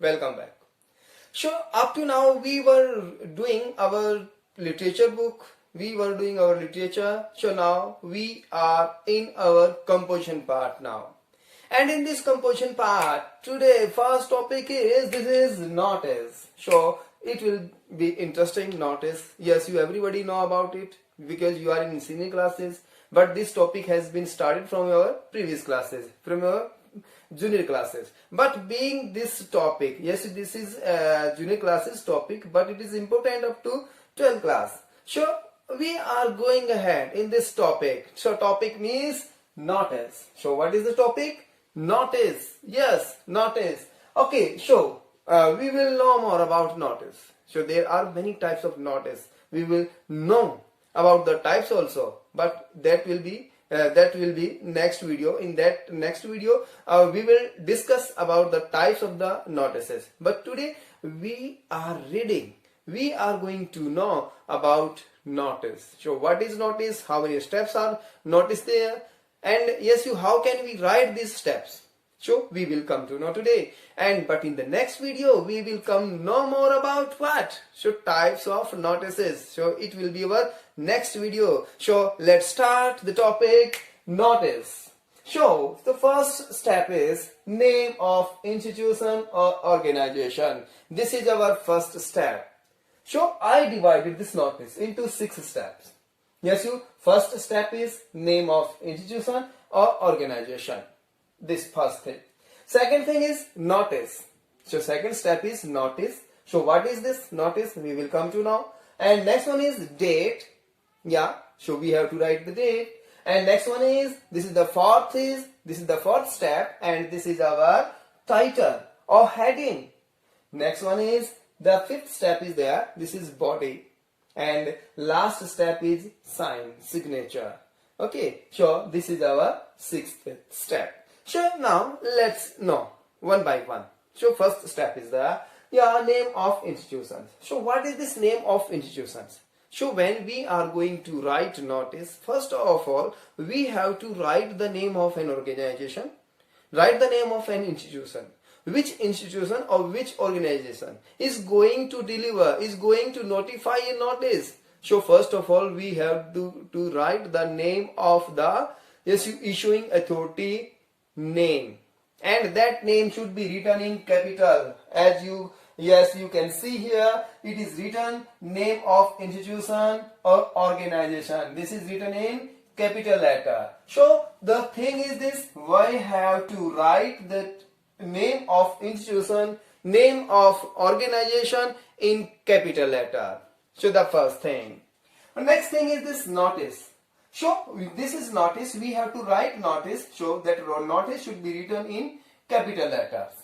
Welcome back. So up to now we were doing our literature book. We were doing our literature. So now we are in our composition part now. And in this composition part, today first topic is this is notice. So it will be interesting notice. Yes, you everybody know about it because you are in senior classes. But this topic has been started from your previous classes, from your junior classes. But being this topic, yes, this is junior classes topic, but it is important up to 12th class. So we are going ahead in this topic. So topic means notice. So what is the topic? Notice. Yes, notice. Okay, so we will know more about notice. So there are many types of notice. We will know about the types also, but that will be next video. In that next video we will discuss about the types of the notices. But today we are going to know about notice. So what is notice, how many steps are notice there, and yes, how can we write these steps? So we will come to know today. But in the next video we will come know more about what? So types of notices. So it will be our next video. So let's start the topic notice. So the first step is name of institution or organization. This is our first step. So I divided this notice into 6 steps. Yes, first step is name of institution or organization. This first thing. Second thing is notice. So second step is notice. So what is this notice? We will come to now. And next one is date. Yeah. So we have to write the date. And next one is this is the fourth step, and this is our title or heading. Next one is the 5th step is there. This is body. And last step is sign, signature. Okay. So this is our 6th step. So now let's know one by one. So first step is the name of institutions. So what is this name of institutions? So when we are going to write notice, first of all we have to write the name of an organization, write the name of an institution. Which institution or which organization is going to deliver, is going to notify a notice. So first of all we have to write the name of the issuing authority name, and that name should be written in capital. As you can see here, it is written name of institution or organization. This is written in capital letter. So the thing is this, we have to write the name of institution, name of organization in capital letter. So the first thing. The next thing is this notice. So this is notice, we have to write notice. So that notice should be written in capital letters.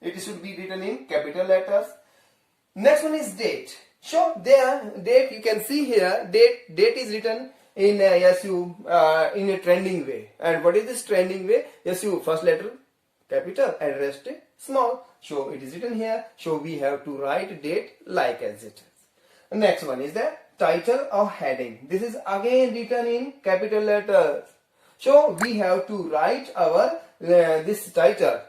It should be written in capital letters. Next one is date. So there date, you can see here date is written in in a trending way. And what is this trending way? First letter capital and rest small. So it is written here. So we have to write date like as it is. Next one is the title or heading. This is again written in capital letters. So we have to write our this title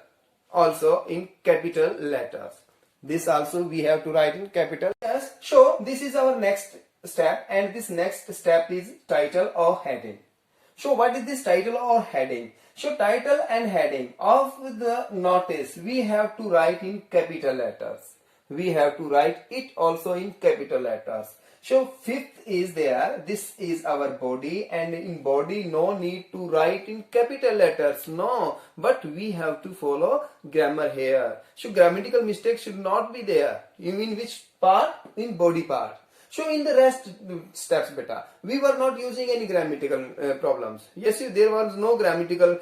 also in capital letters. This also we have to write in capital. Yes. So this is our next step, and this next step is title or heading. So what is this title or heading? So title and heading of the notice we have to write in capital letters. We have to write it also in capital letters. So 5th is there, this is our body, and in body no need to write in capital letters, no, but we have to follow grammar here. So grammatical mistakes should not be there. You mean which part? In body part. So in the rest steps beta, we were not using any grammatical problems. Yes, there was no grammatical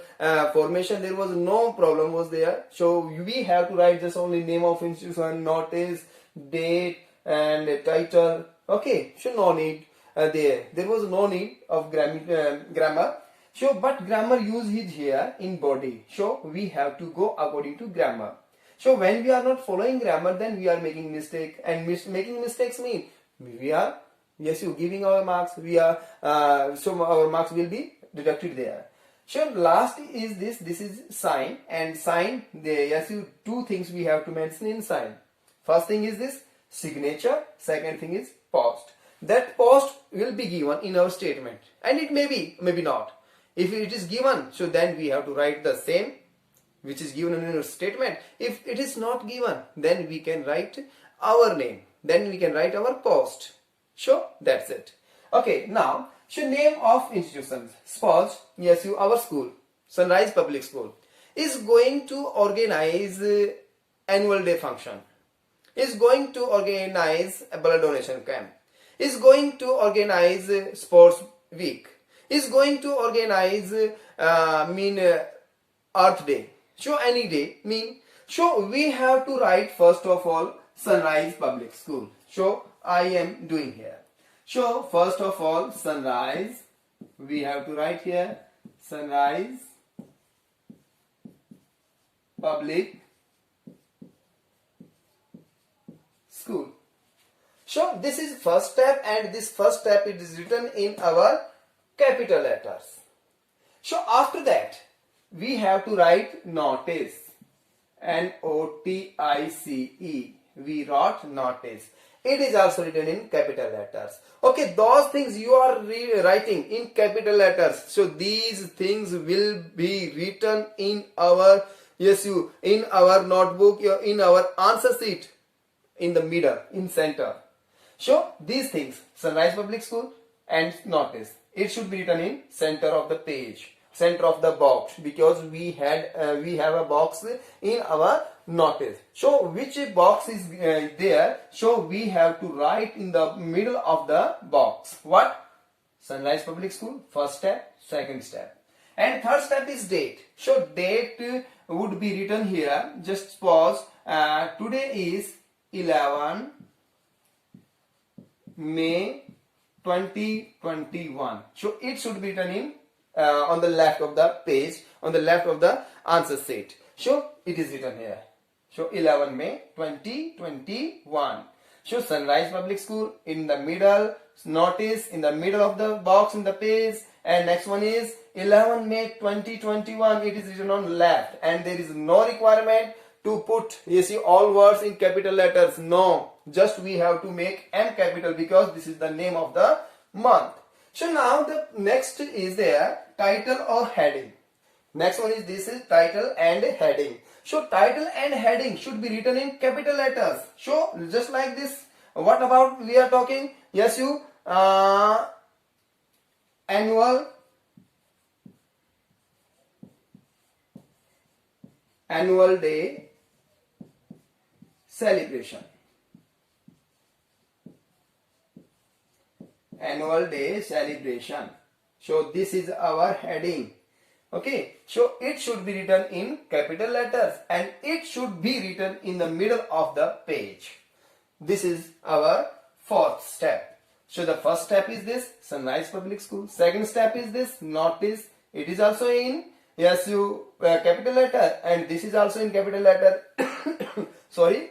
formation, there was no problem was there. So we have to write just only name of institution, notice, date and title. Okay, so no need there was no need of grammar. So but grammar use is here in body. So we have to go according to grammar. So when we are not following grammar, then we are making mistake, and making mistakes mean we are giving our marks. We are so our marks will be deducted there. So last is this is sign, and sign, yes, two things we have to mention in sign. First thing is this signature, second thing is post. That post will be given in our statement, and it may be, maybe not. If it is given, so then we have to write the same which is given in our statement. If it is not given, then we can write our name, then we can write our post. So that's it. Okay, now so name of institutions. Suppose, yes, our school, Sunrise Public School, is going to organize annual day function, is going to organize a blood donation camp, is going to organize sports week, is going to organize Earth Day. So any day mean. So we have to write first of all Sunrise Public School. So I am doing here. So first of all Sunrise, we have to write here Sunrise Public School. So this is first step, and this first step it is written in our capital letters. So after that we have to write notice, Notice. We wrote notice. It is also written in capital letters. Okay, those things you are writing in capital letters. So these things will be written in our in our notebook, in our answer sheet, in the middle, in center. So these things, Sunrise Public School and notice, it should be written in center of the page, center of the box, because we have a box in our notice. So which box is there? So we have to write in the middle of the box. What? Sunrise Public School, first step, second step. And third step is date. So date would be written here. Just pause. Today is 11 May 2021. So it should be written in on the left of the page, on the left of the answer sheet. So it is written here. So 11 May 2021. So Sunrise Public School in the middle, notice in the middle of the box in the page, and next one is 11 May 2021. It is written on left, and there is no requirement to put all words in capital letters. No, just we have to make M capital because this is the name of the month. So now the next is there title or heading. Next one is this is title and heading. So title and heading should be written in capital letters. So just like this. What about we are talking? Yes, annual day celebration. Annual day celebration. So this is our heading. Okay, so it should be written in capital letters, and it should be written in the middle of the page. This is our fourth step. So the first step is this Sunrise Public School. Second step is this notice. It is also in capital letter, and this is also in capital letter. Sorry.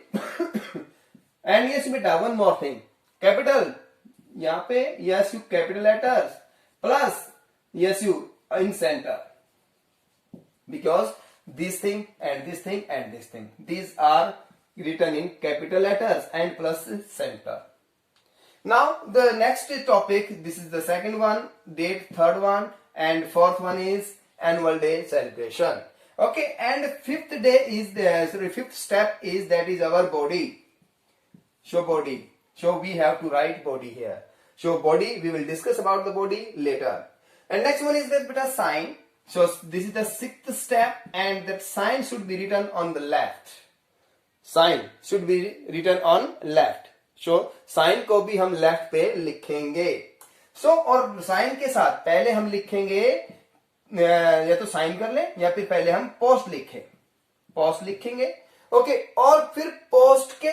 And yes beta, one more thing. Capital. यहाँ पे capital letters plus in center, because this thing and this thing and this thing, these are written in capital letters and plus center. Now the next topic, this is the second one, date, third one, and fourth one is annual day celebration. Okay, and fifth step is that is our body. So body. So we have to write body here. So body, we will discuss about the body later. And next one is that beta sign. So this is the sixth step, and that sign should be written on the left. Sign should be written on left. So sign को भी हम left पे लिखेंगे. So और sign के साथ पहले हम लिखेंगे, या तो sign कर ले या फिर पहले हम post लिखें. Post लिखेंगे. ओके, और फिर post के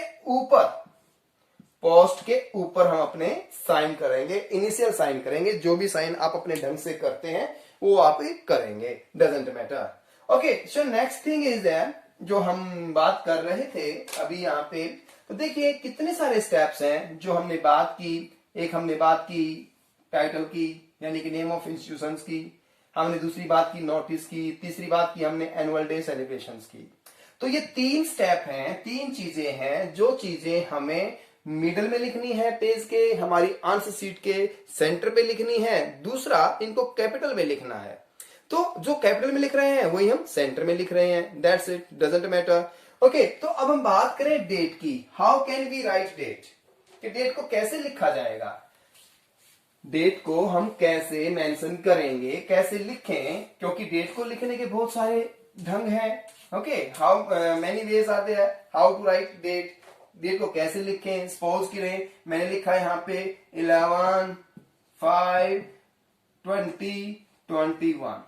ऊपर हम अपने साइन करेंगे, इनिशियल साइन करेंगे. जो भी साइन आप अपने ढंग से करते हैं वो आप करेंगे, doesn't matter. Okay, so next thing is that जो हम बात कर रहे थे अभी यहाँ पे, तो देखिए कितने सारे स्टेप्स हैं जो हमने बात की. एक हमने बात की टाइटल की, यानी कि नेम ऑफ इंस्टीट्यूशंस की. हमने दूसरी बात की नोटिस की, तीसरी बात की हमने एनुअल डे सेलिब्रेशंस की। तो ये 3 स्टेप हैं, 3 चीजें हैं जो चीजें हमें मिडल में लिखनी है पेज के, हमारी आंसर शीट के सेंटर पे लिखनी है। दूसरा, इनको कैपिटल में लिखना है। तो जो कैपिटल में लिख रहे हैं वही हम सेंटर में लिख रहे हैं, that's it, doesn't matter. Okay, तो अब हम बात करें डेट की। How can we write date, कि डेट को कैसे लिखा जाएगा, डेट को हम कैसे मेंशन करेंगे, कैसे लिखें, क्योंकि डेट को लिखने के बहुत सारे ढंग हैं। Okay, how many ways are there how to write date. Date को कैसे लिखें, सपोज करें मैंने लिखा है यहाँ पे 11/5/2021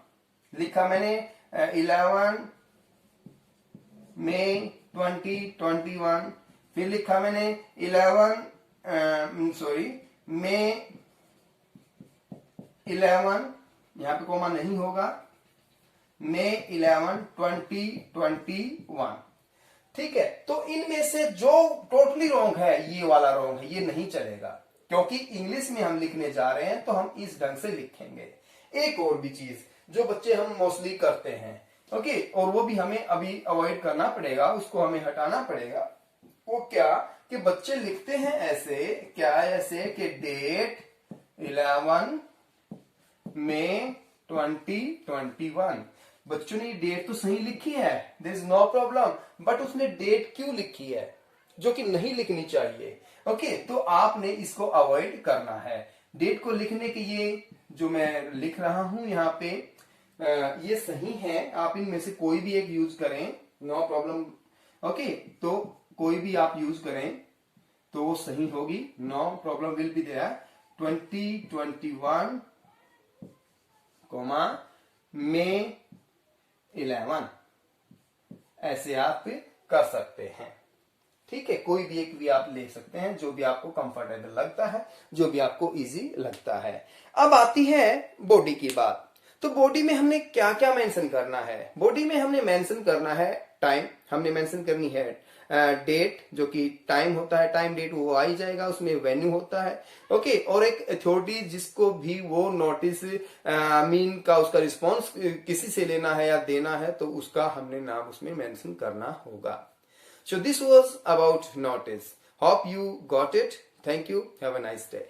लिखा मैंने, 11 मई 2021, फिर लिखा मैंने 11 मई 11, यहां पे कोमा नहीं होगा, मई 11 2021। ठीक है, तो इनमें से जो टोटली रॉन्ग है ये वाला रॉन्ग है, ये नहीं चलेगा, क्योंकि इंग्लिश में हम लिखने जा रहे हैं तो हम इस ढंग से लिखेंगे। एक और भी चीज जो बच्चे हम मोस्टली करते हैं, ओके, और वो भी हमें अभी अवॉइड करना पड़ेगा, उसको हमें हटाना पड़ेगा। वो क्या कि बच्चे लिखते हैं ऐसे, क्या ऐसे कि डेट 11 मई 2021। बच्चों ने डेट तो सही लिखी है, there is no problem, but उसने डेट क्यों लिखी है जो कि नहीं लिखनी चाहिए। ओके, तो आपने इसको अवॉइड करना है। डेट को लिखने के ये जो मैं लिख रहा हूं यहाँ पे, ये सही है, आप इनमें से कोई भी एक यूज करें, नो प्रॉब्लम। ओके, तो कोई भी आप यूज करें तो वो सही होगी, no problem will be there. 2021 मई 11, ऐसे आप कर सकते हैं। ठीक है, कोई भी एक भी आप ले सकते हैं, जो भी आपको कंफर्टेबल लगता है, जो भी आपको इजी लगता है। अब आती है बॉडी की बात। तो बॉडी में हमने क्या क्या मेंशन करना है, बॉडी में हमने मेंशन करना है टाइम, हमने मेंशन करनी है डेट, जो कि टाइम होता है, टाइम डेट वो आ ही जाएगा, उसमें वेन्यू होता है। ओके, और एक अथॉरिटी जिसको भी वो नोटिस मीन का उसका रिस्पॉन्स किसी से लेना है या देना है, तो उसका हमने नाम उसमें मेंशन करना होगा। So this was about notice. Hope you got it. Thank you. Have a nice day.